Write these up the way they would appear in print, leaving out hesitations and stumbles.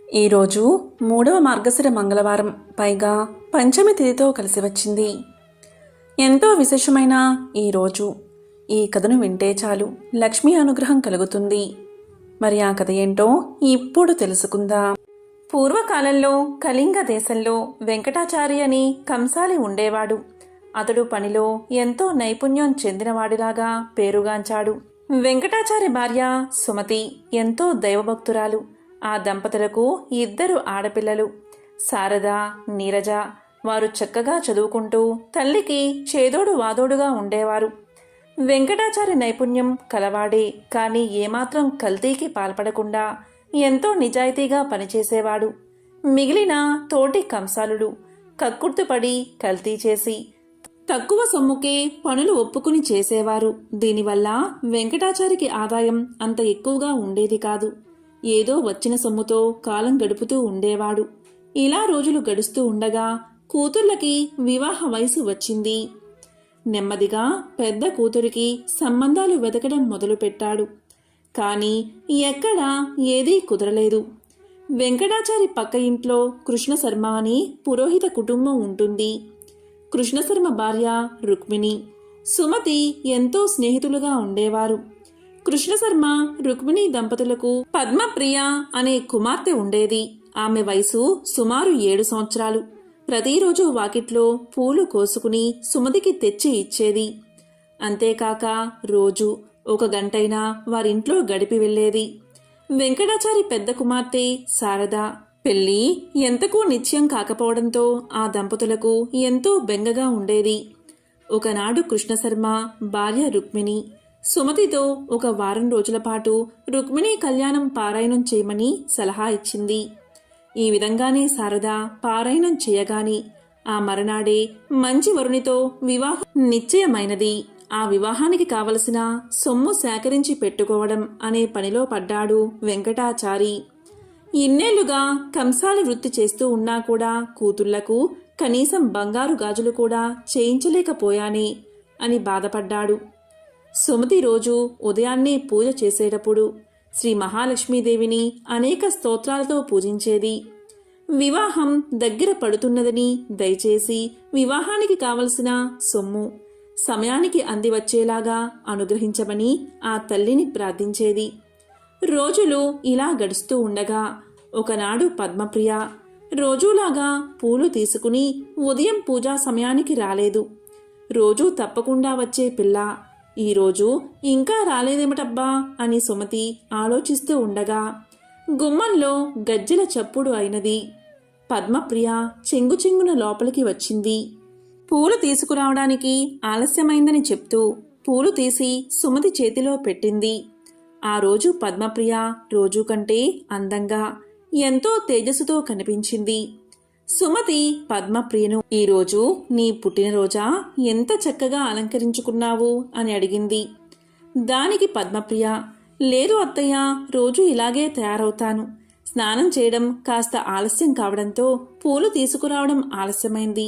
ఈరోజు 3వ మార్గశిర మంగళవారం, పైగా పంచమి తిథితో కలిసి వచ్చింది. ఎంతో విశేషమైన ఈరోజు ఈ కథను వింటే చాలు లక్ష్మీ అనుగ్రహం కలుగుతుంది. మరి ఆ కథ ఏంటో ఇప్పుడు తెలుసుకుందాం. పూర్వకాలంలో కళింగ దేశంలో వెంకటాచారి అని కంసాలి ఉండేవాడు. అతడు పనిలో ఎంతో నైపుణ్యం చెందినవాడిలాగా పేరుగాంచాడు. వెంకటాచారి భార్య సుమతి ఎంతో దైవభక్తురాలు. ఆ దంపతులకు 2 ఆడపిల్లలు, శారద, నీరజ. వారు చక్కగా చదువుకుంటూ తల్లికి చేదోడు వాదోడుగా ఉండేవారు. వెంకటాచారి నైపుణ్యం కలవాడే, కానీ ఏమాత్రం కల్తీకి పాల్పడకుండా ఎంతో నిజాయితీగా పనిచేసేవాడు. మిగిలిన తోటి కంసాలులు కక్కుర్తుపడి కల్తీ చేసి తక్కువ సొమ్ముకే పనులు ఒప్పుకుని చేసేవారు. దీనివల్ల వెంకటాచారికి ఆదాయం అంత ఎక్కువగా ఉండేది కాదు. ఏదో వచ్చిన సొమ్ముతో కాలం గడుపుతూ ఉండేవాడు. ఇలా రోజులు గడుస్తూ ఉండగా కూతుర్లకి వివాహ వయసు వచ్చింది. నెమ్మదిగా పెద్ద కూతురికి సంబంధాలు వెతకడం మొదలుపెట్టాడు. కానీ ఎక్కడా ఏదీ కుదరలేదు. వెంకటాచారి పక్క ఇంట్లో కృష్ణశర్మ అని పురోహిత కుటుంబం ఉంటుంది. కృష్ణశర్మ భార్య రుక్మిణి, సుమతి ఎంతో స్నేహితులుగా ఉండేవారు. కృష్ణశర్మ, రుక్మిణి దంపతులకు పద్మప్రియ అనే కుమార్తె ఉండేది. ఆమె వయసు సుమారు 7 సంవత్సరాలు. ప్రతిరోజు వాకిట్లో పూలు కోసుకుని సుమతికి తెచ్చి ఇచ్చేది. అంతేకాక రోజు 1 గంటైనా వారింట్లో గడిపి వెళ్లేది. వెంకటాచారి పెద్ద కుమార్తె శారద పెళ్లి ఎంతకూ నిశ్చయం కాకపోవడంతో ఆ దంపతులకు ఎంతో బెంగగా ఉండేది. ఒకనాడు కృష్ణశర్మ భార్య రుక్మిణి సుమతితో 1 వారం రోజుల పాటు రుక్మిణి కళ్యాణం పారాయణం చేయమని సలహా ఇచ్చింది. ఈ విధంగానే శారద పారాయణం చేయగాని ఆ మరనాడే మంచి వరునితో వివాహం నిశ్చయమైనది. ఆ వివాహానికి కావలసిన సొమ్ము సేకరించి పెట్టుకోవడం అనే పనిలో పడ్డాడు వెంకటాచారి. ఇన్నేళ్లుగా కంసాలి వృత్తి చేస్తూ ఉన్నా కూడా కూతుళ్లకు కనీసం బంగారు గాజులు కూడా చేయించలేకపోయానే అని బాధపడ్డాడు. సుమతి రోజు ఉదయాన్నే పూజ చేసేటప్పుడు శ్రీ మహాలక్ష్మీదేవిని అనేక స్తోత్రాలతో పూజించేది. వివాహం దగ్గర పడుతున్నదని దయచేసి వివాహానికి కావలసిన సొమ్ము సమయానికి అందివచ్చేలాగా అనుగ్రహించమని ఆ తల్లిని ప్రార్థించేది. రోజులు ఇలా గడుస్తూ ఉండగా ఒకనాడు పద్మప్రియ రోజూలాగా పూలు తీసుకుని ఉదయం పూజా సమయానికి రాలేదు. రోజూ తప్పకుండా వచ్చే పిల్ల ఈరోజు ఇంకా రాలేదేమిటబ్బా అని సుమతి ఆలోచిస్తూ ఉండగా గుమ్మంలో గజ్జెల చప్పుడు అయినది. పద్మప్రియ చెంగుచెంగున లోపలికి వచ్చింది. పూలు తీసుకురావడానికి ఆలస్యమైందని చెప్తూ పూలు తీసి సుమతి చేతిలో పెట్టింది. ఆ రోజు పద్మప్రియ రోజు కంటే అందంగా ఎంతో తేజస్సుతో కనిపించింది. సుమతి పద్మప్రియను ఈరోజు నీ పుట్టినరోజా, ఎంత చక్కగా అలంకరించుకున్నావు అని అడిగింది. దానికి పద్మప్రియ, లేదు అత్తయ్య, రోజు ఇలాగే తయారవుతాను. స్నానం చేయడం కాస్త ఆలస్యం కావడంతో పూలు తీసుకురావడం ఆలస్యమైంది.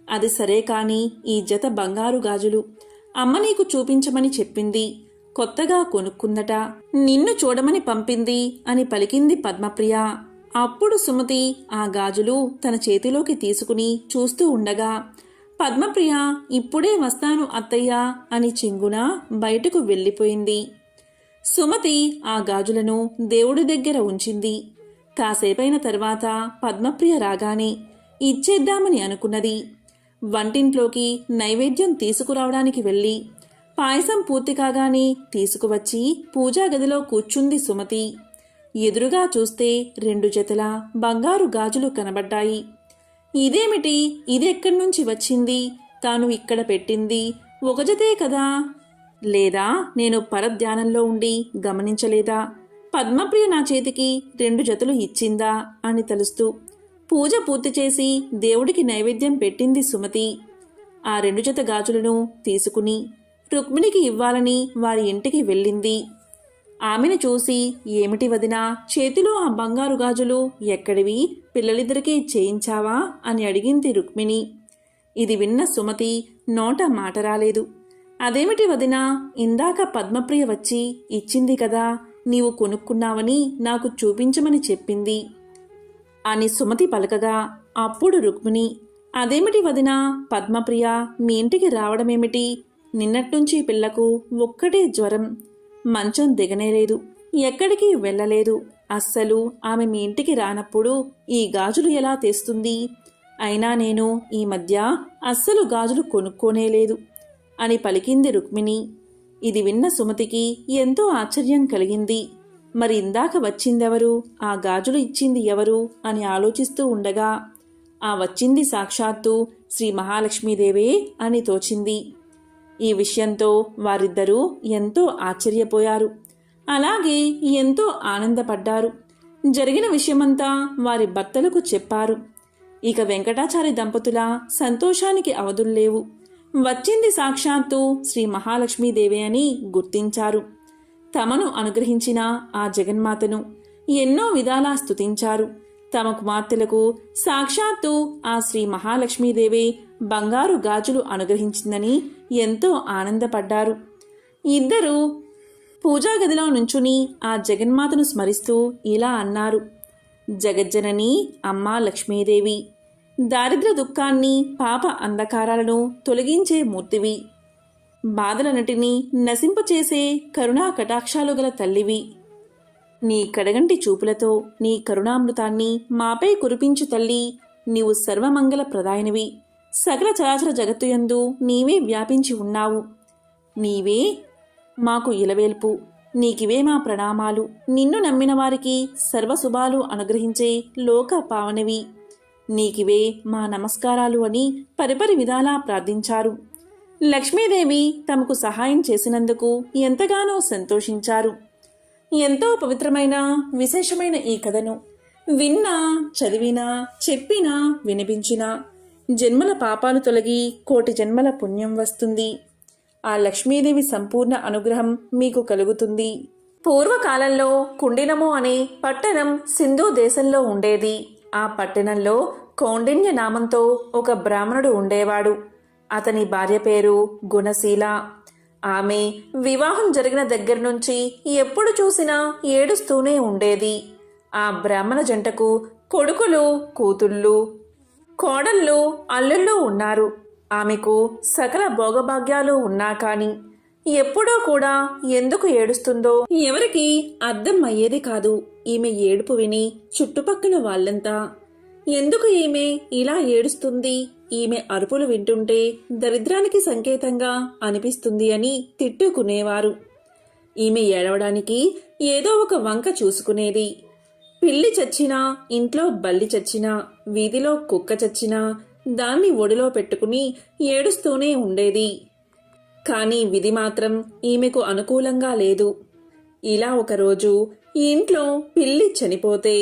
అది సరే కాని ఈ జత బంగారు గాజులు అమ్మ నీకు చూపించమని చెప్పింది. కొత్తగా కొనుక్కుందట, నిన్ను చూడమని పంపింది అని పలికింది పద్మప్రియ. అప్పుడు సుమతి ఆ గాజులు తన చేతిలోకి తీసుకుని చూస్తూ ఉండగా పద్మప్రియ ఇప్పుడే వస్తాను అత్తయ్య అని చెంగున బయటకు వెళ్ళిపోయింది. సుమతి ఆ గాజులను దేవుడి దగ్గర ఉంచింది. కాసేపైన తర్వాత పద్మప్రియ రాగానే ఇచ్చేద్దామని అనుకున్నది. వంటింట్లోకి నైవేద్యం తీసుకురావడానికి వెళ్ళి పాయసం పూర్తి కాగానే తీసుకువచ్చి పూజా గదిలో కూర్చుంది సుమతి. ఎదురుగా చూస్తే 2 జతల బంగారు గాజులు కనబడ్డాయి. ఇదేమిటి, ఇదెక్కడి నుంచి వచ్చింది? తాను ఇక్కడ పెట్టింది 1 జతే కదా? లేదా నేను పరధ్యానంలో ఉండి గమనించలేదా? పద్మప్రియ నా చేతికి 2 జతలు ఇచ్చిందా అని తలుస్తూ పూజ పూర్తి చేసి దేవుడికి నైవేద్యం పెట్టింది సుమతి. ఆ 2 జత గాజులను తీసుకుని రుక్మిణికి ఇవ్వాలని వారి ఇంటికి వెళ్ళింది. ఆమెను చూసి, ఏమిటి వదినా, చేతిలో ఆ బంగారు గాజులు ఎక్కడివి? పిల్లలిద్దరికీ చేయించావా అని అడిగింది రుక్మిణి. ఇది విన్న సుమతి నోట మాట రాలేదు. అదేమిటి వదినా, ఇందాక పద్మప్రియ వచ్చి ఇచ్చింది కదా, నీవు కొనుక్కున్నావని నాకు చూపించమని చెప్పింది. అని సుమతి పలకగా అప్పుడు రుక్మిణి, అదేమిటి వదినా, పద్మప్రియ మీ ఇంటికి రావడమేమిటి? నిన్నట్నుంచి పిల్లకు ఒక్కటే జ్వరం, మంచం దిగనేలేదు, ఎక్కడికి వెళ్ళలేదు. అస్సలు ఆమె మీ ఇంటికి రానప్పుడు ఈ గాజులు ఎలా తెస్తుంది? అయినా నేను ఈ మధ్య అస్సలు గాజులు కొనుక్కోనేలేదు అని పలికింది రుక్మిణి. ఇది విన్న సుమతికి ఎంతో ఆశ్చర్యం కలిగింది. మరి ఇందాక వచ్చిందెవరు, ఆ గాజులు ఇచ్చింది ఎవరు అని ఆలోచిస్తూ ఉండగా ఆ వచ్చింది సాక్షాత్తు శ్రీ మహాలక్ష్మీదేవే అని తోచింది. ఈ విషయంతో వారిద్దరూ ఎంతో ఆశ్చర్యపోయారు, అలాగే ఎంతో ఆనందపడ్డారు. జరిగిన విషయమంతా వారి భర్తలకు చెప్పారు. ఇక వెంకటాచారి దంపతుల సంతోషానికి అవధుల్లేవు. వచ్చింది సాక్షాత్తు శ్రీ మహాలక్ష్మీదేవి అని గుర్తించారు. తమను అనుగ్రహించిన ఆ జగన్మాతను ఎన్నో విధాలా స్తుతించారు. తమ కుమార్తెలకు సాక్షాత్తు ఆ శ్రీ మహాలక్ష్మీదేవి బంగారు గాజులు అనుగ్రహించిందని ఎంతో ఆనందపడ్డారు. ఇద్దరూ పూజాగదిలో నుంచుని ఆ జగన్మాతను స్మరిస్తూ ఇలా అన్నారు: జగజ్జనని అమ్మా లక్ష్మీదేవి, దారిద్ర దుఃఖాన్ని, పాప అంధకారాలను తొలగించే మూర్తివి, బాధలన్నిటినీ నశింపచేసే కరుణా కటాక్షాలు గల తల్లివి. నీ కడగంటి చూపులతో నీ కరుణామృతాన్ని మాపై కురిపించు తల్లి. నీవు సర్వమంగళ ప్రదాయనివి. సకల చరాచర జగత్తుయందు నీవే వ్యాపించి ఉన్నావు. నీవే మాకు ఇలవేల్పు. నీకివే మా ప్రణామాలు. నిన్ను నమ్మిన వారికి సర్వశుభాలు అనుగ్రహించే లోక పావనవి. నీకివే మా నమస్కారాలు అని పరిపరి విధాలా ప్రార్థించారు. లక్ష్మీదేవి తమకు సహాయం చేసినందుకు ఎంతగానో సంతోషించారు. ఎంతో పవిత్రమైన విశేషమైన ఈ కథను విన్నా, చదివినా, చెప్పినా, వినిపించినా జన్మల పాపాలు తొలగి కోటి జన్మల పుణ్యం వస్తుంది. ఆ లక్ష్మీదేవి సంపూర్ణ అనుగ్రహం మీకు కలుగుతుంది. పూర్వకాలంలో కుండినము అనే పట్టణం సింధు దేశంలో ఉండేది. ఆ పట్టణంలో కౌండిన్య నామంతో ఒక బ్రాహ్మణుడు ఉండేవాడు. అతని భార్య పేరు గుణశీల. ఆమె వివాహం జరిగిన దగ్గర నుంచి ఎప్పుడు చూసినా ఏడుస్తూనే ఉండేది. ఆ బ్రాహ్మణ జంటకు కొడుకులు, కూతుళ్ళు, కోడళ్ళు, అల్లుళ్ళు ఉన్నారు. ఆమెకు సకల భోగభాగ్యాలు ఉన్నా కాని ఎప్పుడూ కూడా ఎందుకు ఏడుస్తుందో ఎవరికి అర్థం అయ్యేది కాదు. ఈమె ఏడుపు విని చుట్టుపక్కల వాళ్ళంతా ఎందుకు ఈమె ఇలా ఏడుస్తుంది, ఈమె అరుపులు వింటుంటే దరిద్రానికి సంకేతంగా అనిపిస్తుంది అని తిట్టుకునేవారు. ఈమె ఏడవడానికి ఏదో ఒక వంక చూసుకునేది. పిల్లి చచ్చినా, ఇంట్లో బల్లి చచ్చినా, వీధిలో కుక్క చచ్చినా దాన్ని ఒడిలో పెట్టుకుని ఏడుస్తూనే ఉండేది. కాని విధి మాత్రం ఈమెకు అనుకూలంగా లేదు. ఇలా ఒకరోజు ఇంట్లో పిల్లి చనిపోతే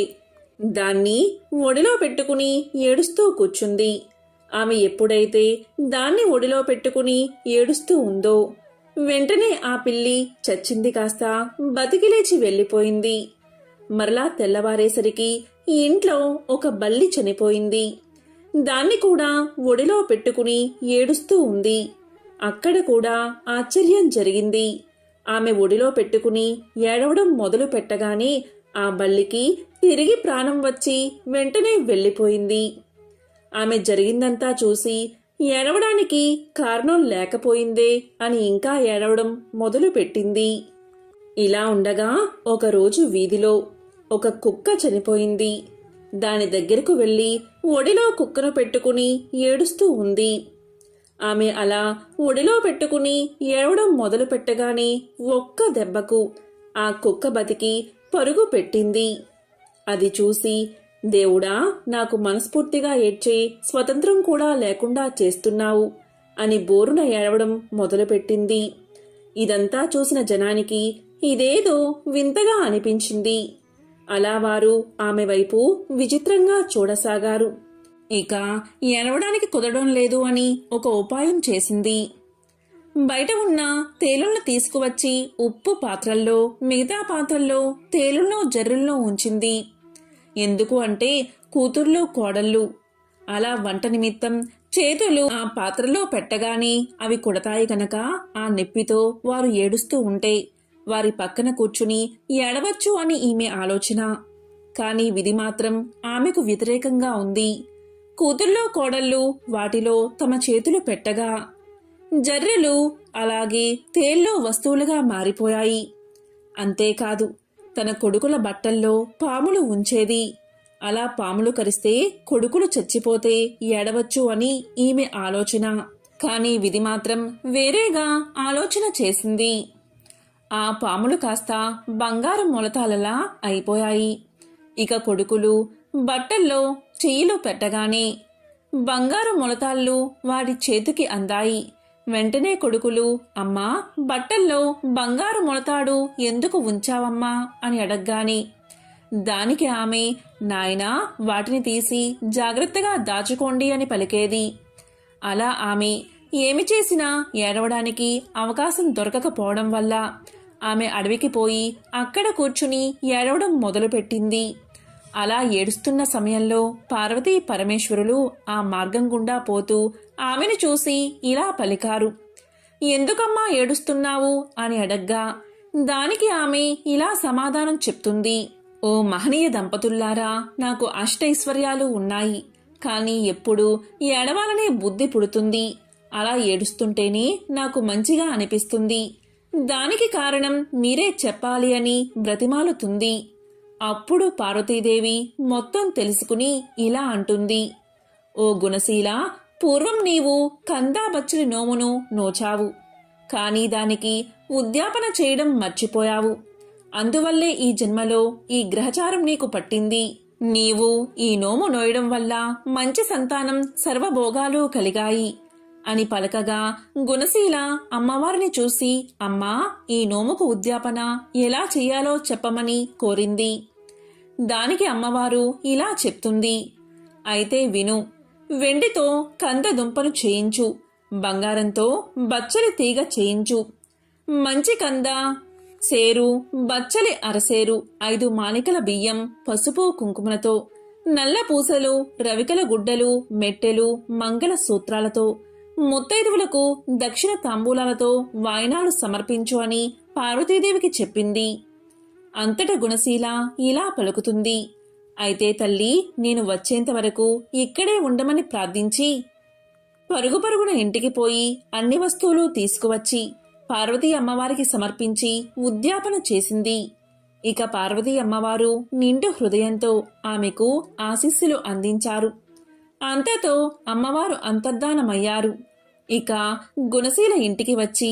దాన్ని ఒడిలో పెట్టుకుని ఏడుస్తూ కూర్చుంది. ఆమె ఎప్పుడైతే దాన్ని ఒడిలో పెట్టుకుని ఏడుస్తూ ఉందో వెంటనే ఆ పిల్లి చచ్చింది కాస్త బతికిలేచి వెళ్ళిపోయింది. మరలా తెల్లవారేసరికి ఇంట్లో ఒక బల్లి చనిపోయింది. దాన్ని కూడా ఒడిలో పెట్టుకుని ఏడుస్తూ ఉంది. అక్కడ కూడా ఆశ్చర్యం జరిగింది. ఆమె ఒడిలో పెట్టుకుని ఏడవడం మొదలు పెట్టగానే ఆ బల్లికి తిరిగి ప్రాణం వచ్చి వెంటనే వెళ్ళిపోయింది. ఆమె జరిగిందంతా చూసి ఏడవడానికి కారణం లేకపోయిందే అని ఇంకా ఏడవడం మొదలు పెట్టింది. ఇలా ఉండగా ఒకరోజు వీధిలో ఒక కుక్క చనిపోయింది. దాని దగ్గరకు వెళ్లి ఒడిలో కుక్కను పెట్టుకుని ఏడుస్తూ ఉంది. ఆమె అలా ఒడిలో పెట్టుకుని ఏడవడం మొదలు పెట్టగానే ఒక్క దెబ్బకు ఆ కుక్క బతికి పరుగు పెట్టింది. అది చూసి, దేవుడా, నాకు మనస్ఫూర్తిగా ఏడ్చే స్వతంత్రం కూడా లేకుండా చేస్తున్నావు అని బోరున ఏడవడం మొదలుపెట్టింది. ఇదంతా చూసిన జనానికి ఇదేదో వింతగా అనిపించింది. అలా వారు ఆమె వైపు విచిత్రంగా చూడసాగారు. ఇక ఏడవడానికి కుదరడం లేదు అని ఒక ఉపాయం చేసింది. బయట ఉన్న తేలులను తీసుకువచ్చి ఉప్పు పాత్రల్లో, మిగతా పాత్రల్లో తేలులను జర్రులను ఉంచింది. ఎందుకు అంటే కూతుర్లు, కోడళ్ళు అలా వంట నిమిత్తం చేతులు ఆ పాత్రలో పెట్టగానే అవి కుడతాయి గనక ఆ నొప్పితో వారు ఏడుస్తూ ఉంటే వారి పక్కన కూర్చుని ఏడవచ్చు అని ఈమె ఆలోచన. కానీ విధి మాత్రం ఆమెకు వ్యతిరేకంగా ఉంది. కూతుళ్ళో కోడళ్ళు వాటిలో తమ చేతులు పెట్టగా జర్రెలు అలాగే తేల్లో వస్తువులుగా మారిపోయాయి. అంతేకాదు తన కొడుకుల బట్టల్లో పాములు ఉంచేది. అలా పాములు కరిస్తే కొడుకులు చచ్చిపోతే ఏడవచ్చు అని ఈమె ఆలోచన. కానీ విధి మాత్రం వేరేగా ఆలోచన చేసింది. ఆ పాములు కాస్త బంగారు మొలతాలలా అయిపోయాయి. ఇక కొడుకులు బట్టల్లో చెయ్యిలు పెట్టగానే బంగారు మొలతాళ్ళు వాడి చేతికి అందాయి. వెంటనే కొడుకులు, అమ్మా, బట్టల్లో బంగారు మొలతాడు ఎందుకు ఉంచావమ్మా అని అడగ్గాని దానికి ఆమె, నాయనా, వాటిని తీసి జాగ్రత్తగా దాచుకోండి అని పలికేది. అలా ఆమె ఏమి చేసినా ఏడవడానికి అవకాశం దొరకకపోవడం వల్ల ఆమె అడవికి పోయి అక్కడ కూర్చుని ఏడవడం మొదలుపెట్టింది. అలా ఏడుస్తున్న సమయంలో పార్వతీ పరమేశ్వరులు ఆ మార్గం గుండా పోతూ ఆమెను చూసి ఇలా పలికారు. ఎందుకమ్మా ఏడుస్తున్నావు అని అడగ్గా దానికి ఆమె ఇలా సమాధానం చెప్తుంది. ఓ మహనీయ దంపతుల్లారా, నాకు అష్టైశ్వర్యాలు ఉన్నాయి, కానీ ఎప్పుడు ఏడవాలనే బుద్ధి పుడుతుంది. అలా ఏడుస్తుంటేనే నాకు మంచిగా అనిపిస్తుంది. దానికి కారణం మీరే చెప్పాలి అని బ్రతిమాలుతుంది. అప్పుడు పార్వతీదేవి మొత్తం తెలుసుకుని ఇలా అంటుంది. ఓ గుణశీల, పూర్వం నీవు కందాబచ్చలి నోమును నోచావు, కానీ దానికి ఉద్యాపన చేయడం మర్చిపోయావు. అందువల్లే ఈ జన్మలో ఈ గ్రహచారం నీకు పట్టింది. నీవు ఈ నోము నోయడం వల్ల మంచి సంతానం సర్వభోగాలు కలిగాయి అని పలకగా గుణశీల అమ్మవారిని చూసి, అమ్మా, ఈ నోముకు ఉద్యాపన ఎలా చెయ్యాలో చెప్పమని కోరింది. దానికి అమ్మవారు ఇలా చెప్తుంది. అయితే విను. వెండితో కంద దుంపను చేయించు, బంగారంతో బచ్చలి తీగ చేయించు, మంచి కంద సేరు, బచ్చలి అరసేరు, 5 మానికల బియ్యం, పసుపు కుంకుమలతో, నల్ల పూసలు, రవికల గుడ్డలు, మెట్టెలు, మంగళ సూత్రాలతో, ముత్తైదువులకు దక్షిణ తాంబూలాలతో వాయినాలు సమర్పించు అని పార్వతీదేవికి చెప్పింది. అంతట గుణశీల ఇలా పలుకుతుంది. అయితే తల్లి, నేను వచ్చేంత వరకు ఇక్కడే ఉండమని ప్రార్థించి పరుగు పరుగున ఇంటికి పోయి అన్ని వస్తువులు తీసుకువచ్చి పార్వతీ అమ్మవారికి సమర్పించి ఉద్యాపన చేసింది. ఇక పార్వతీ అమ్మవారు నిండు హృదయంతో ఆమెకు ఆశీస్సులు అందించారు. అంతతో అమ్మవారు అంతర్ధానమయ్యారు. ఇక గుణశీల ఇంటికి వచ్చి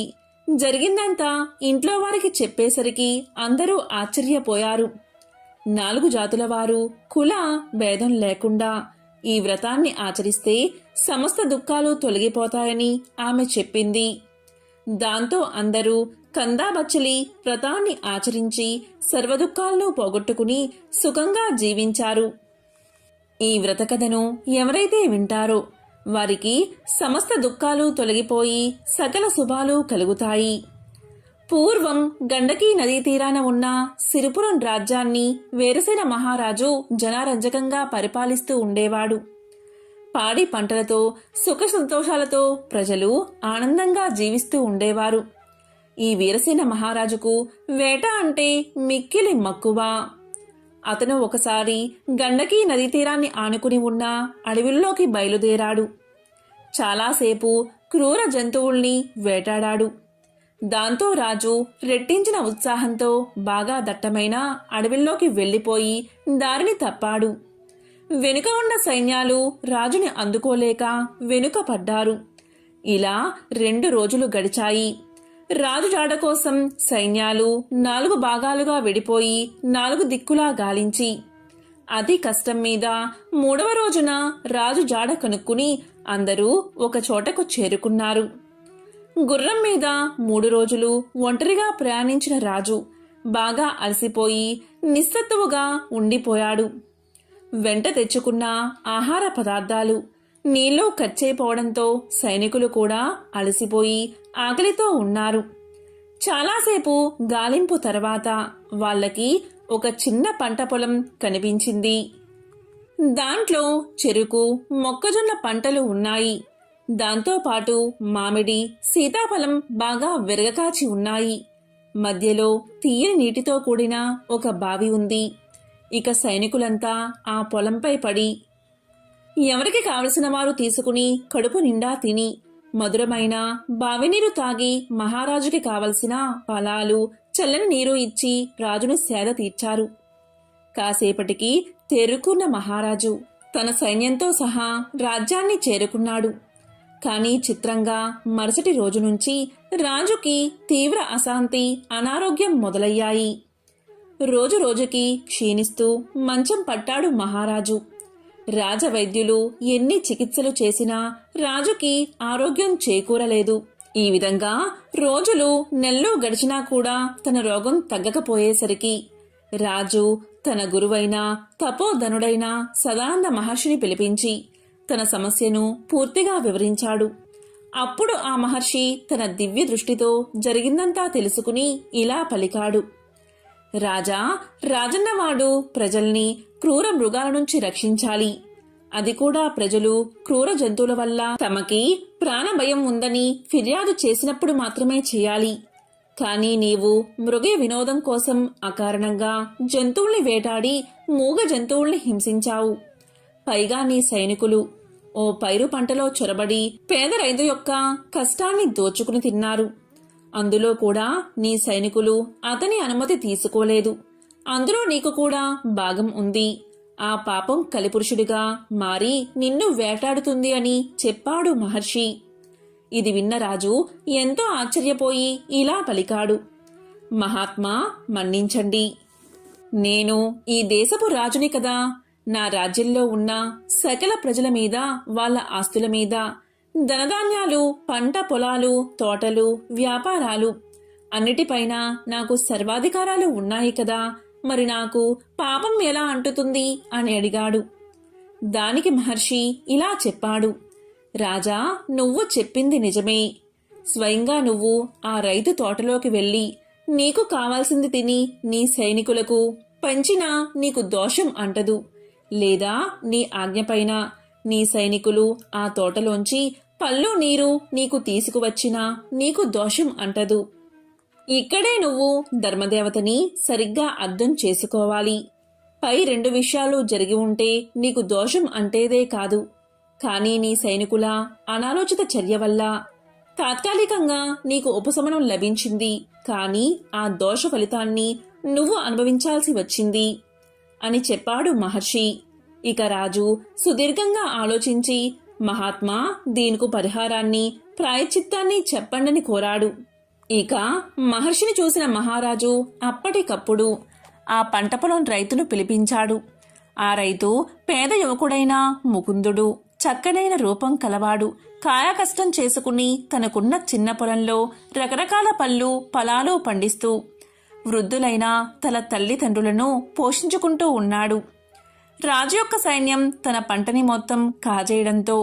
జరిగిందంతా ఇంట్లో వారికి చెప్పేసరికి అందరూ ఆశ్చర్యపోయారు. 4 జాతుల వారు కుల భేదం లేకుండా ఈ వ్రతాన్ని ఆచరిస్తే సమస్త దుఃఖాలు తొలగిపోతాయని ఆమె చెప్పింది. దాంతో అందరూ కందాబచ్చలి వ్రతాన్ని ఆచరించి సర్వదుఃఖాలను పోగొట్టుకుని సుఖంగా జీవించారు. ఈ వ్రత కథను ఎవరైతే వింటారో వారికి సమస్త దుఃఖాలు తొలగిపోయి సకల శుభాలు కలుగుతాయి. పూర్వం గండకీ నదీ తీరాన ఉన్న సిరిపురం రాజ్యాన్ని వీరసేన మహారాజు జనారంజకంగా పరిపాలిస్తూ ఉండేవాడు. పాడి పంటలతో సుఖ సంతోషాలతో ప్రజలు ఆనందంగా జీవిస్తూ ఉండేవారు. ఈ వీరసేన మహారాజుకు వేట అంటే మిక్కిలి మక్కువ. అతను ఒకసారి గండకీ నదీ తీరాన్ని ఆనుకుని ఉన్న అడవిలోకి బయలుదేరాడు. చాలాసేపు క్రూర జంతువుల్ని వేటాడాడు. దాంతో రాజు రెట్టించిన ఉత్సాహంతో బాగా దట్టమైన అడవిలోకి వెళ్లిపోయి దారిని తప్పాడు. వెనుక ఉన్న సైన్యాలు రాజుని అందుకోలేక వెనుక పడ్డారు. ఇలా 2 రోజులు గడిచాయి. రాజు జాడ కోసం సైన్యాలు 4 భాగాలుగా విడిపోయి 4 దిక్కులా గాలించి అతి కష్టం మీద 3వ రోజున రాజు జాడ కనుక్కుని అందరూ ఒక చోటకు చేరుకున్నారు. గుర్రం మీద 3 రోజులు ఒంటరిగా ప్రయాణించిన రాజు బాగా అలసిపోయి నిస్సత్తువుగా ఉండిపోయాడు. వెంట తెచ్చుకున్న ఆహార పదార్థాలు నీళ్లు ఖర్చయిపోవడంతో సైనికులు కూడా అలసిపోయి ఆకలితో ఉన్నారు. చాలాసేపు గాలింపు తర్వాత వాళ్ళకి ఒక చిన్న పంట పొలం కనిపించింది. దాంట్లో చెరుకు, మొక్కజొన్న పంటలు ఉన్నాయి. దాంతోపాటు మామిడి, సీతాఫలం బాగా విరగకాచి ఉన్నాయి. మధ్యలో తీయని నీటితో కూడిన ఒక బావి ఉంది. ఇక సైనికులంతా ఆ పొలంపై పడి ఎవరికి కావలసిన వారు తీసుకుని కడుపు నిండా తిని మధురమైన బావినీరు తాగి మహారాజుకి కావలసిన ఫలాలు చల్లని నీరు ఇచ్చి రాజును సేద తీర్చారు. కాసేపటికి తేరుకున్న మహారాజు తన సైన్యంతో సహా రాజ్యాన్ని చేరుకున్నాడు. కానీ చిత్రంగా మరుసటి రోజు నుంచి రాజుకి తీవ్ర అశాంతి, అనారోగ్యం మొదలయ్యాయి. రోజు రోజుకి క్షీణిస్తూ మంచం పట్టాడు మహారాజు. రాజవైద్యులు ఎన్ని చికిత్సలు చేసినా రాజుకి ఆరోగ్యం చేకూరలేదు. ఈ విధంగా రోజులు నెలలు గడిచినా కూడా తన రోగం తగ్గకపోయేసరికి రాజు తన గురువైన తపోధనుడైన సదానంద మహర్షిని పిలిపించి తన సమస్యను పూర్తిగా వివరించాడు. అప్పుడు ఆ మహర్షి తన దివ్య దృష్టితో జరిగిందంతా తెలుసుకుని ఇలా పలికాడు. రాజా, రాజన్నవాడు ప్రజల్ని క్రూర మృగాల నుంచి రక్షించాలి. అది కూడా ప్రజలు క్రూర జంతువుల వల్ల తమకి ప్రాణభయం ఉందని ఫిర్యాదు చేసినప్పుడు మాత్రమే చేయాలి. కానీ నీవు మృగ వినోదం కోసం అకారణంగా జంతువుల్ని వేటాడి మూగ జంతువుల్ని హింసించావు. పైగా నీ సైనికులు ఓ పైరు పంటలో చొరబడి పేద రైతు యొక్క కష్టాన్ని దోచుకుని తిన్నారు. అందులో కూడా నీ సైనికులు అతని అనుమతి తీసుకోలేదు. అందులో నీకు కూడా భాగం ఉంది. ఆ పాపం కలిపురుషుడిగా మారి నిన్ను వేటాడుతుంది అని చెప్పాడు మహర్షి. ఇది విన్న రాజు ఎంతో ఆశ్చర్యపోయి ఇలా పలికాడు. మహాత్మా, మన్నించండి. నేను ఈ దేశపు రాజుని కదా. నా రాజ్యంలో ఉన్న సకల ప్రజల మీద, వాళ్ళ ఆస్తుల మీద, ధనధాన్యాలు, పంట పొలాలు, తోటలు, వ్యాపారాలు అన్నిటిపైన నాకు సర్వాధికారాలు ఉన్నాయి కదా. మరి నాకు పాపం ఎలా అంటుతుంది అని అడిగాడు. దానికి మహర్షి ఇలా చెప్పాడు. రాజా, నువ్వు చెప్పింది నిజమే. స్వయంగా నువ్వు ఆ రైతు తోటలోకి వెళ్ళి నీకు కావాల్సింది తిని నీ సైనికులకు పంచినా నీకు దోషం అంటదు. లేదా నీ ఆజ్ఞపైన నీ సైనికులు ఆ తోటలోంచి పళ్ళు నీరు నీకు తీసుకువచ్చినా నీకు దోషం అంటదు. ఇక్కడే నువ్వు ధర్మదేవతని సరిగ్గా అర్థం చేసుకోవాలి. పై రెండు విషయాలు జరిగి ఉంటే నీకు దోషం అంటేదే కాదు. కానీ నీ సైనికుల అనాలోచిత చర్య వల్ల తాత్కాలికంగా నీకు ఉపశమనం లభించింది. కానీ ఆ దోష ఫలితాన్ని నువ్వు అనుభవించాల్సి వచ్చింది అని చెప్పాడు మహర్షి. ఇక రాజు సుదీర్ఘంగా ఆలోచించి, మహాత్మా, దీనికి పరిహారాన్ని, ప్రాయశ్చిత్తాన్ని చెప్పండని కోరాడు. ఇక మహర్షిని చూసిన మహారాజు అప్పటికప్పుడు ఆ పంట పొలం రైతును పిలిపించాడు. ఆ రైతు పేద యువకుడైన ముకుందుడు. చక్కనైన రూపం కలవాడు. కాయకష్టం చేసుకుని తనకున్న చిన్న పొలంలో రకరకాల పళ్ళు, ఫలాలు పండిస్తూ వృద్ధులైన తన తల్లిదండ్రులను పోషించుకుంటూ ఉన్నాడు. రాజు యొక్క సైన్యం తన పంటని మొత్తం కాజేయడంతో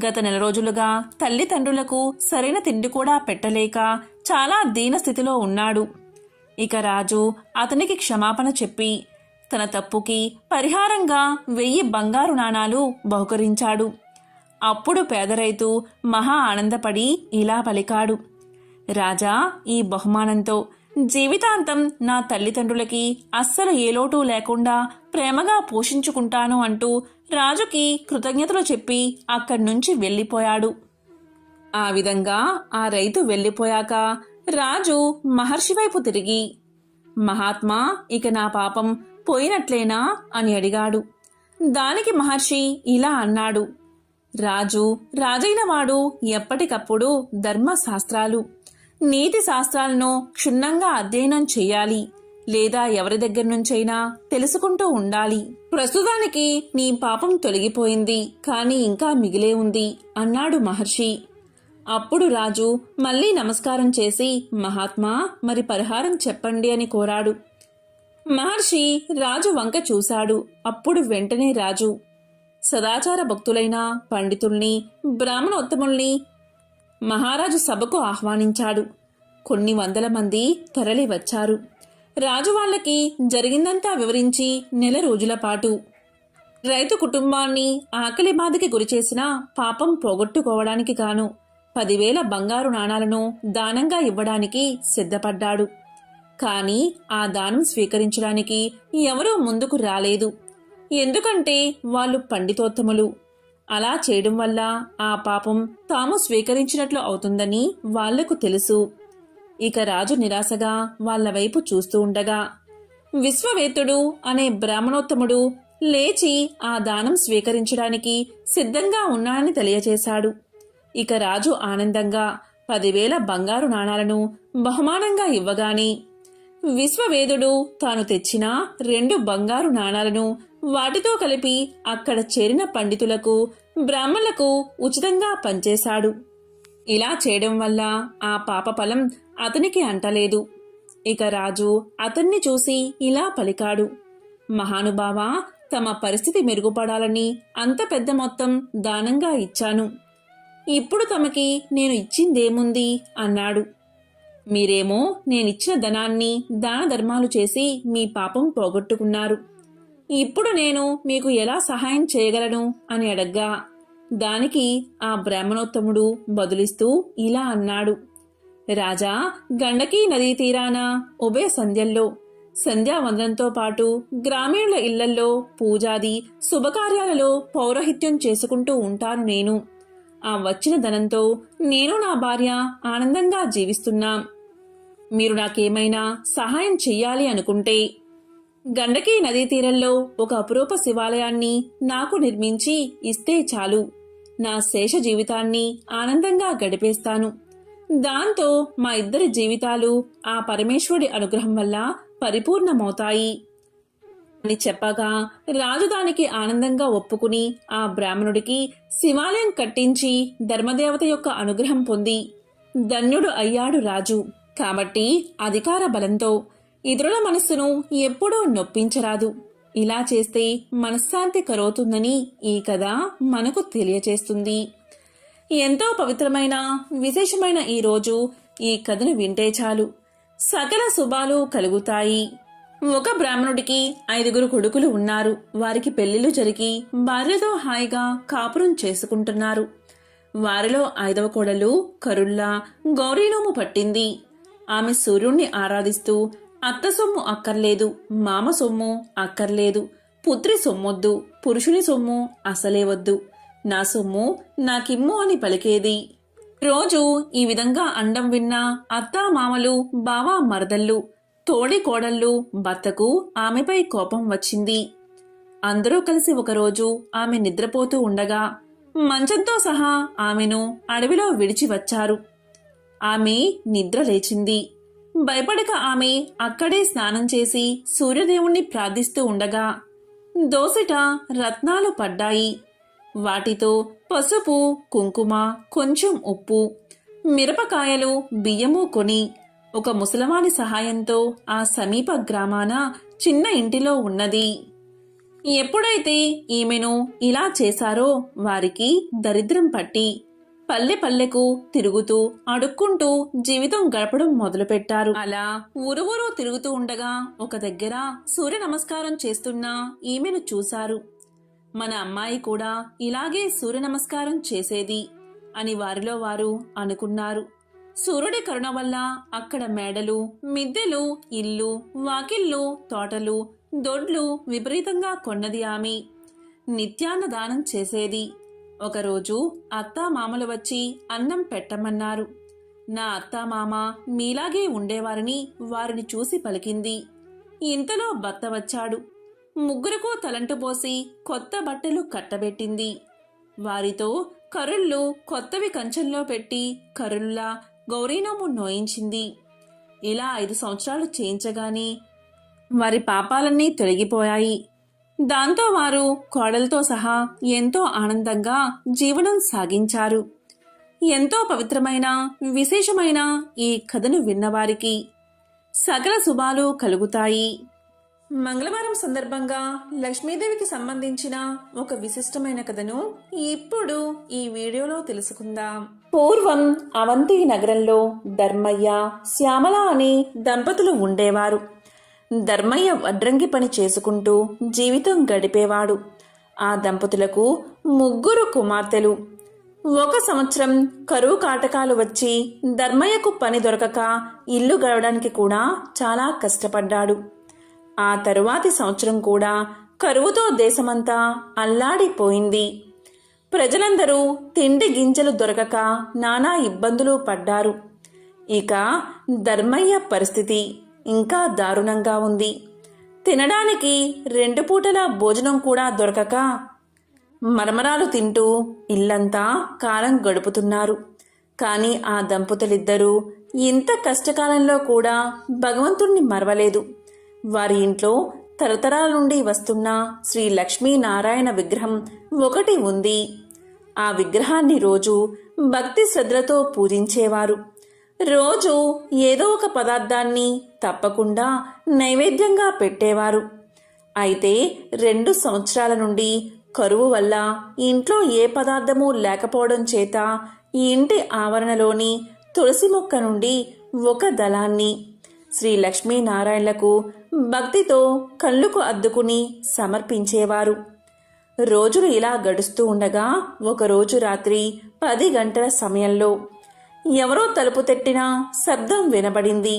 గత నెల రోజులుగా తల్లిదండ్రులకు సరైన తిండి కూడా పెట్టలేక చాలా దీనస్థితిలో ఉన్నాడు. ఇక రాజు అతనికి క్షమాపణ చెప్పి తన తప్పుకి పరిహారంగా 1000 బంగారు నాణాలు బహుకరించాడు. అప్పుడు పేద రైతు మహా ఆనందపడి ఇలా పలికాడు. రాజా, ఈ బహుమానంతో జీవితాంతం నా తల్లిదండ్రులకి అస్సలు ఏ లోటు లేకుండా ప్రేమగా పోషించుకుంటాను అంటూ రాజుకి కృతజ్ఞతలు చెప్పి అక్కడి నుంచి వెళ్ళిపోయాడు. ఆ విధంగా ఆ రైతు వెళ్ళిపోయాక రాజు మహర్షి వైపు తిరిగి, మహాత్మా, ఇక నా పాపం పోయినట్లేనా అని అడిగాడు. దానికి మహర్షి ఇలా అన్నాడు. రాజైన వాడు ఎప్పటికప్పుడు ధర్మశాస్త్రాలు, నీతి శాస్త్రాలను క్షుణ్ణంగా అధ్యయనం చెయ్యాలి. లేదా ఎవరి దగ్గర నుంచైనా తెలుసుకుంటూ ఉండాలి. ప్రస్తుతానికి నీ పాపం తొలగిపోయింది, కానీ ఇంకా మిగిలే ఉంది అన్నాడు మహర్షి. అప్పుడు రాజు మళ్లీ నమస్కారం చేసి, మహాత్మా, మరి పరిహారం చెప్పండి అని కోరాడు. మహర్షి రాజు వంక చూశాడు. అప్పుడు వెంటనే రాజు సదాచార భక్తులైన పండితుల్ని, బ్రాహ్మణోత్తముల్ని మహారాజు సభకు ఆహ్వానించాడు. కొన్ని వందల మంది తరలి వచ్చారు. రాజు వాళ్ళకి జరిగిందంతా వివరించి నెల రోజుల పాటు రైతు కుటుంబాన్ని ఆకలి బాధకి గురిచేసిన పాపం పోగొట్టుకోవడానికి గాను 10,000 బంగారు నాణాలను దానంగా ఇవ్వడానికి సిద్ధపడ్డాడు. కానీ ఆ దానం స్వీకరించడానికి ఎవరూ ముందుకు రాలేదు. ఎందుకంటే వాళ్ళు పండితోత్తములు. అలా చేయడం వల్ల ఆ పాపం తాము స్వీకరించినట్లు అవుతుందని వాళ్లకు తెలుసు. ఇక రాజు నిరాశగా వాళ్ల వైపు చూస్తూ ఉండగా విశ్వవేత్తుడు అనే బ్రాహ్మణోత్తముడు లేచి ఆ దానం స్వీకరించడానికి సిద్ధంగా ఉన్నాడని తెలియచేశాడు. ఇక రాజు ఆనందంగా 10,000 బంగారు నాణాలను బహుమానంగా ఇవ్వగానే విశ్వవేదుడు తాను తెచ్చిన 2 బంగారు నాణాలను వాటితో కలిపి అక్కడ చేరిన పండితులకు, బ్రాహ్మణులకు ఉచితంగా పంచేశాడు. ఇలా చేయడం వల్ల ఆ పాప ఫలం అతనికి అంటలేదు. ఇక రాజు అతన్ని చూసి ఇలా పలికాడు, మహానుభావా, తమ పరిస్థితి మెరుగుపడాలని అంత పెద్ద మొత్తం దానంగా ఇచ్చాను. ఇప్పుడు తమకి నేను ఇచ్చిందేముంది అన్నాడు. మీరేమో నేనిచ్చిన ధనాన్ని దాన ధర్మాలు చేసి మీ పాపం పోగొట్టుకున్నారు. ఇప్పుడు నేను మీకు ఎలా సహాయం చేయగలను అని అడగ్గా దానికి ఆ బ్రాహ్మణోత్తముడు బదులిస్తూ ఇలా అన్నాడు, రాజా, గండకీ నదీ తీరాన ఉభయ సంధ్యల్లో సంధ్యావందనంతో పాటు గ్రామీణుల ఇళ్లల్లో పూజాది శుభకార్యాలలో పౌరహిత్యం చేసుకుంటూ ఉంటాను నేను. ఆ వచ్చిన ధనంతో నేను నా భార్య ఆనందంగా జీవిస్తున్నాం. మీరు నాకేమైనా సహాయం చెయ్యాలి అనుకుంటే గండకీ నదీ తీరంలో ఒక అపురూప శివాలయాన్ని నాకు నిర్మించి ఇస్తే చాలు. నా శేష జీవితాన్ని ఆనందంగా గడిపేస్తాను. దాంతో మా ఇద్దరి జీవితాలు ఆ పరమేశ్వరుడి అనుగ్రహం వల్ల పరిపూర్ణమవుతాయి అని చెప్పగా రాజు దానికి ఆనందంగా ఒప్పుకుని ఆ బ్రాహ్మణుడికి శివాలయం కట్టించి ధర్మదేవత యొక్క అనుగ్రహం పొంది ధన్యుడు అయ్యాడు రాజు. కాబట్టి అధికార బలంతో ఇతరుల మనస్సును ఎప్పుడూ నొప్పించరాదు. ఇలా చేస్తే మనశ్శాంతి కలుగుతుందని ఈ కథ మనకు తెలియచేస్తుంది. ఎంతో పవిత్రమైన విశేషమైన ఈ రోజు ఈ కథను వింటే చాలు సకల శుభాలు కలుగుతాయి. ఒక బ్రాహ్మణుడికి 5 కొడుకులు ఉన్నారు. వారికి పెళ్లిళ్లు జరిగి భార్యతో హాయిగా కాపురం చేసుకుంటున్నారు. వారిలో 5వ కోడలు కరుల్లా గౌరీనోము పట్టింది. ఆమె సూర్యుణ్ణి ఆరాధిస్తూ అత్త సొమ్ము అక్కర్లేదు, మామ సొమ్ము అక్కర్లేదు, పుత్రి సొమ్మొద్దు, పురుషుని సొమ్ము అసలే వద్దు, నా సొమ్ము నాకిమ్ము అని పలికేది. రోజు ఈ విధంగా అండం విన్న అత్తా మామలు, బావా మరదళ్ళు, తోడి కోడళ్ళు భర్తకు ఆమెపై కోపం వచ్చింది. అందరూ కలిసి ఒకరోజు ఆమె నిద్రపోతూ ఉండగా మంచంతో సహా ఆమెను అడవిలో విడిచి వచ్చారు. ఆమె నిద్ర లేచింది. భయపడక ఆమె అక్కడే స్నానం చేసి సూర్యదేవుణ్ణి ప్రార్థిస్తూ ఉండగా దోసిట రత్నాలు పడ్డాయి. వాటితో పసుపు, కుంకుమ, కొంచెం ఉప్పు, మిరపకాయలు, బియ్యము కొని ఒక ముసలవాని సహాయంతో ఆ సమీప గ్రామాన చిన్న ఇంటిలో ఉన్నది. ఎప్పుడైతే ఈమెను ఇలా చేశారో వారికి దరిద్రం పట్టి పల్లె పల్లెకు తిరుగుతూ అడుక్కుంటూ జీవితం గడపడం మొదలుపెట్టారు. అలా ఊరు తిరుగుతూ ఉండగా ఒక దగ్గర సూర్య నమస్కారం చేస్తున్న ఈమెను చూశారు. మన అమ్మాయి కూడా ఇలాగే సూర్య నమస్కారం చేసేది అని వారిలో వారు అనుకున్నారు. సూర్యుడి కరుణ వల్ల అక్కడ మేడలు, మిద్దెలు, ఇల్లు, వాకిళ్ళు, తోటలు, దొడ్లు విపరీతంగా కొన్నది ఆమె. నిత్యాన్న దానం చేసేది. ఒకరోజు అత్తా మామలు వచ్చి అన్నం పెట్టమన్నారు. నా అత్తా మామ మీలాగే ఉండేవారని వారిని చూసి పలికింది. ఇంతలో భర్త వచ్చాడు. ముగ్గురుకు తలంటు పోసి కొత్త బట్టలు కట్టబెట్టింది. వారితో కరుళ్ళు కొత్తవి కంచెంలో పెట్టి కరుల్లా గౌరీనోము నోయించింది. ఇలా 5 సంవత్సరాలు చేయించగానే వారి పాపాలన్నీ తొలగిపోయాయి. దాంతో వారు కోడలతో సహా ఎంతో ఆనందంగా జీవనం సాగించారు. ఎంతో పవిత్రమైన విశేషమైన ఈ కథను విన్నవారికి సకల శుభాలు కలుగుతాయి. మంగళవారం సందర్భంగా లక్ష్మీదేవికి సంబంధించిన ఒక విశిష్టమైన కథను ఇప్పుడు ఈ వీడియోలో తెలుసుకుందాం. పూర్వం అవంతి నగరంలో ధర్మయ్య, శ్యామల అనే దంపతులు ఉండేవారు. ధర్మయ్య వడ్రంగి పని చేసుకుంటూ జీవితం గడిపేవాడు. ఆ దంపతులకు 3 కుమార్తెలు. ఒక సంవత్సరం కరువు కాటకాలు వచ్చి ధర్మయ్యకు పని దొరకక ఇల్లు గడవడానికి కూడా చాలా కష్టపడ్డాడు. ఆ తరువాతి సంవత్సరం కూడా కరువుతో దేశమంతా అల్లాడిపోయింది. ప్రజలందరూ తిండి గింజలు దొరకక నానా ఇబ్బందులు పడ్డారు. ఇక ధర్మయ్య పరిస్థితి ఇంకా దారుణంగా ఉంది. తినడానికి 2 పూటల భోజనం కూడా దొరకక మరమరాలు తింటూ ఇల్లంతా కాలం గడుపుతున్నారు. కానీ ఆ దంపతులిద్దరూ ఇంత కష్టకాలంలో కూడా భగవంతుణ్ణి మరవలేదు. వారి ఇంట్లో తరతరాల నుండి వస్తున్న శ్రీ లక్ష్మీనారాయణ విగ్రహం ఒకటి ఉంది. ఆ విగ్రహాన్ని రోజు భక్తి శ్రద్ధలతో పూజించేవారు. రోజు ఏదో ఒక పదార్థాన్ని తప్పకుండా నైవేద్యంగా పెట్టేవారు. అయితే 2 సంవత్సరాల నుండి కరువు వల్ల ఇంట్లో ఏ పదార్థమూ లేకపోవడం చేత ఈ ఇంటి ఆవరణలోని తులసి మొక్క నుండి ఒక దళాన్ని శ్రీ లక్ష్మీనారాయణలకు భక్తితో కళ్ళుకు అద్దుకుని సమర్పించేవారు. రోజులు ఇలా గడుస్తూ ఉండగా ఒకరోజు రాత్రి 10 గంటల సమయంలో ఎవరో తలుపు తట్టిన శబ్దం వినబడింది.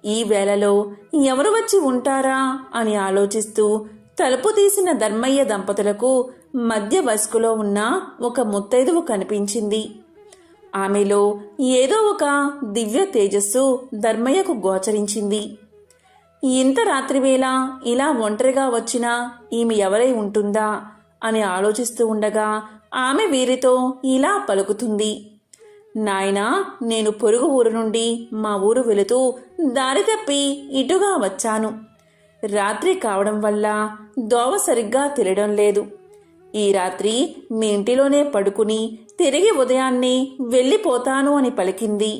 ఈ వేళలో ఎవరు వచ్చి ఉంటారా అని ఆలోచిస్తూ తలుపు తీసిన ధర్మయ్య దంపతులకు మధ్య వయస్కులో ఉన్న ఒక ముత్తైదువు కనిపించింది. ఆమెలో ఏదో ఒక దివ్య తేజస్సు ధర్మయ్యకు గోచరించింది. ఇంత రాత్రివేళ ఇలా ఒంటరిగా వచ్చినా ఈమె ఎవరై ఉంటుందా అని ఆలోచిస్తూ ఉండగా ఆమె వీరితో ఇలా పలుకుతుంది. నాయనా, నేను పొరుగు ఊరు నుండి మా ఊరు వెళుతూ దారి తప్పి ఇటుగా వచ్చాను. రాత్రి కావడం వల్ల దోవ సరిగ్గా తెలియడం లేదు. ఈ రాత్రి మీ ఇంటిలోనే పడుకుని తిరిగి ఉదయాన్నే వెళ్ళిపోతాను అని పలికింది.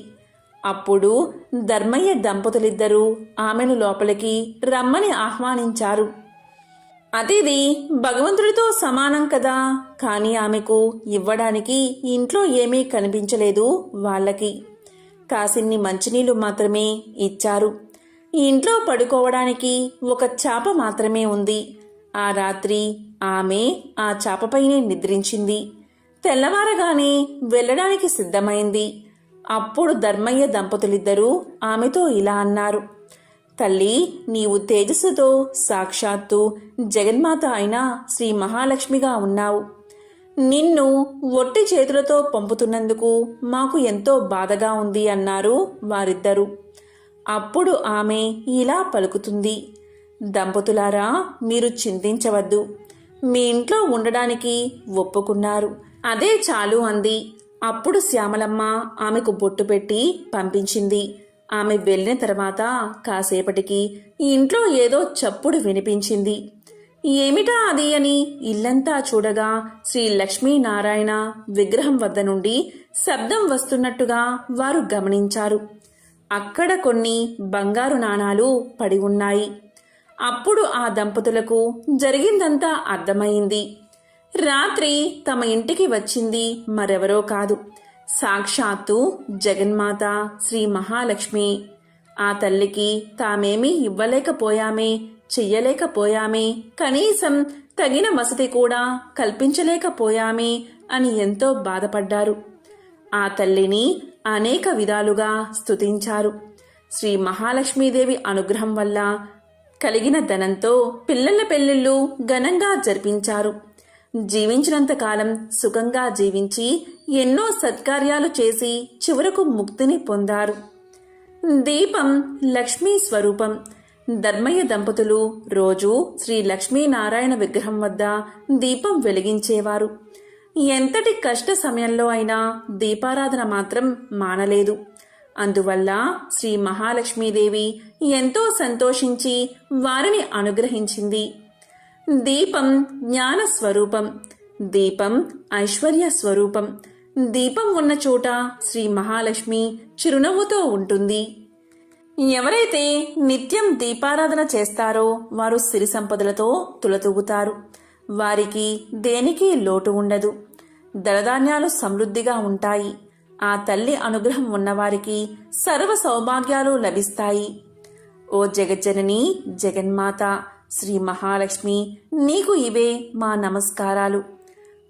అప్పుడు ధర్మయ్య దంపతులిద్దరూ ఆమెను లోపలికి రమ్మని ఆహ్వానించారు. అతిథి భగవంతుడితో సమానం కదా, కానీ ఆమెకు ఇవ్వడానికి ఇంట్లో ఏమీ కనిపించలేదు. వాళ్ళకి కాసిన్ని మంచినీళ్లు మాత్రమే ఇచ్చారు. ఇంట్లో పడుకోవడానికి ఒక చాప మాత్రమే ఉంది. ఆ రాత్రి ఆమె ఆ చాపపైనే నిద్రించింది. తెల్లవారగానే వెళ్ళడానికి సిద్ధమైంది. అప్పుడు ధర్మయ్య దంపతులిద్దరూ ఆమెతో ఇలా అన్నారు. తల్లి, నీవు తేజస్సుతో సాక్షాత్తు జగన్మాత అయిన శ్రీ మహాలక్ష్మిగా ఉన్నావు. నిన్ను ఒట్టి చేతులతో పంపుతున్నందుకు మాకు ఎంతో బాధగా ఉంది అన్నారు వారిద్దరూ. అప్పుడు ఆమె ఇలా పలుకుతుంది. దంపతులారా, మీరు చింతించవద్దు. మీ ఇంట్లో ఉండడానికి ఒప్పుకున్నారు, అదే చాలు అంది. అప్పుడు శ్యామలమ్మ ఆమెకు బొట్టు పెట్టి పంపించింది. ఆమె వెళ్ళిన తర్వాత కాసేపటికి ఇంట్లో ఏదో చప్పుడు వినిపించింది. ఏమిటా అది అని ఇల్లంతా చూడగా శ్రీ లక్ష్మీనారాయణ విగ్రహం వద్ద నుండి శబ్దం వస్తున్నట్టుగా వారు గమనించారు. అక్కడ కొన్ని బంగారు నాణాలు పడి ఉన్నాయి. అప్పుడు ఆ దంపతులకు జరిగిందంతా అర్థమైంది. రాత్రి తమ ఇంటికి వచ్చింది మరెవరో కాదు, సాక్షాత్తు జగన్మాత శ్రీ మహాలక్ష్మి. ఆ తల్లికి తామేమీ ఇవ్వలేకపోయామే, చెయ్యలేకపోయామే, కనీసం తగిన వసతి కూడా కల్పించలేకపోయామే అని ఎంతో బాధపడ్డారు. ఆ తల్లిని అనేక విధాలుగా స్తుతించారు. శ్రీ మహాలక్ష్మీదేవి అనుగ్రహం వల్ల కలిగిన ధనంతో పిల్లల పెళ్లిళ్ళు ఘనంగా జరిపించారు. జీవించినంతకాలం సుఖంగా జీవించి ఎన్నో సత్కార్యాలు చేసి చివరకు ముక్తిని పొందారు. దీపం లక్ష్మీ స్వరూపం. ధర్మయ్య దంపతులు రోజు శ్రీ లక్ష్మీనారాయణ విగ్రహం వద్ద దీపం వెలిగించేవారు. ఎంతటి కష్ట సమయంలో అయినా దీపారాధన మాత్రం మానలేదు. అందువల్ల శ్రీ మహాలక్ష్మీదేవి ఎంతో సంతోషించి వారిని అనుగ్రహించింది. దీపం జ్ఞాన స్వరూపం, దీపం ఐశ్వర్య స్వరూపం. దీపం ఉన్న చోట శ్రీ మహాలక్ష్మి చిరునవ్వుతో ఉంటుంది. ఎవరైతే నిత్యం దీపారాధన చేస్తారో వారు సిరి సంపదలతో తులతూగుతారు. వారికి దేనికి లోటు ఉండదు. ధనధాన్యాలు సమృద్ధిగా ఉంటాయి. ఆ తల్లి అనుగ్రహం ఉన్నవారికి సర్వ సౌభాగ్యాలు లభిస్తాయి. ఓ జగజ్జనని జగన్మాత శ్రీ మహాలక్ష్మి, నీకు ఇవే మా నమస్కారాలు.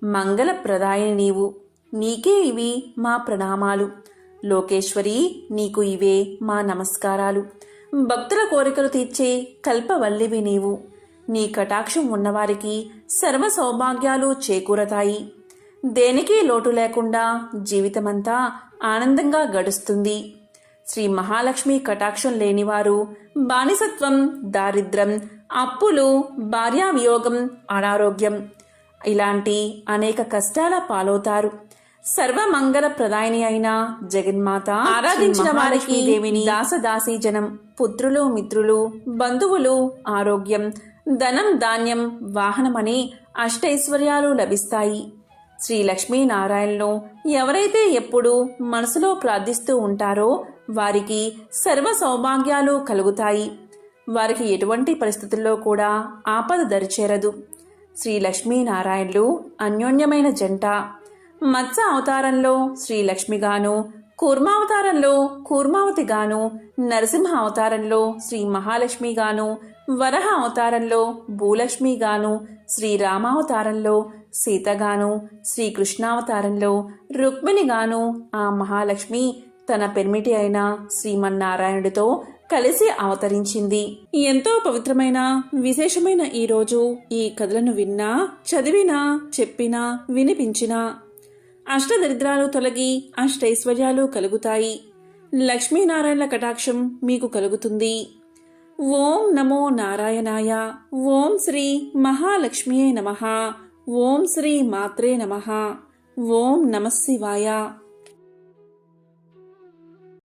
మంగళప్రదాయని నీవు. నీకే ఇవి మా ప్రణామాలు. లోకేశ్వరి, నీకు ఇవే మా నమస్కారాలు. భక్తుల కోరికలు తీర్చే కల్పవల్లివి నీవు. నీ కటాక్షం ఉన్నవారికి సర్వ సౌభాగ్యాలు చేకూరతాయి. దేనికి లోటు లేకుండా జీవితమంతా ఆనందంగా గడుస్తుంది. శ్రీ మహాలక్ష్మి కటాక్షం లేనివారు బానిసత్వం, దారిద్ర్యం, అప్పులు, భార్యావియోగం, అనారోగ్యం ఇలాంటి అనేక కష్టాల పాలవుతారు. సర్వమంగళ ప్రదాయిని అయిన జగన్మాత ఆరాధించిన వారికి దేవిని దాసదాసీ జనం, పుత్రులు, మిత్రులు, బంధువులు, ఆరోగ్యం, ధనం, ధాన్యం, వాహనమని అష్టైశ్వర్యాలు లభిస్తాయి. శ్రీ లక్ష్మీనారాయణను ఎవరైతే ఎప్పుడూ మనసులో ప్రార్థిస్తూ ఉంటారో వారికి సర్వ సౌభాగ్యాలు కలుగుతాయి. వారికి ఎటువంటి పరిస్థితుల్లో కూడా ఆపద దరిచేరదు. శ్రీ లక్ష్మీనారాయణులు అన్యోన్యమైన జంట. మత్స్య అవతారంలో శ్రీలక్ష్మిగాను, కూర్మావతారంలో కూర్మావతిగాను, నరసింహ అవతారంలో శ్రీ మహాలక్ష్మిగాను, వరహ అవతారంలో భూలక్ష్మిగాను, శ్రీరామావతారంలో సీతగాను, శ్రీకృష్ణావతారంలో రుక్మిణిగాను ఆ మహాలక్ష్మి తన పెర్మిటి అయిన శ్రీమన్నారాయణుడితో కలిసి అవతరించింది. ఎంతో పవిత్రమైన విశేషమైన ఈ రోజు ఈ కథలను విన్నా, చదివినా, చెప్పినా, వినిపించినా అష్టదరిద్రాలు తొలగి అష్టైశ్వర్యాలు కలుగుతాయి. లక్ష్మీనారాయణల కటాక్షం మీకు కలుగుతుంది. ఓం నమో నారాయణాయ. ఓం శ్రీ మహాలక్ష్మియే నమః. ఓం శ్రీ మాత్రే నమః. ఓం నమః శివాయ.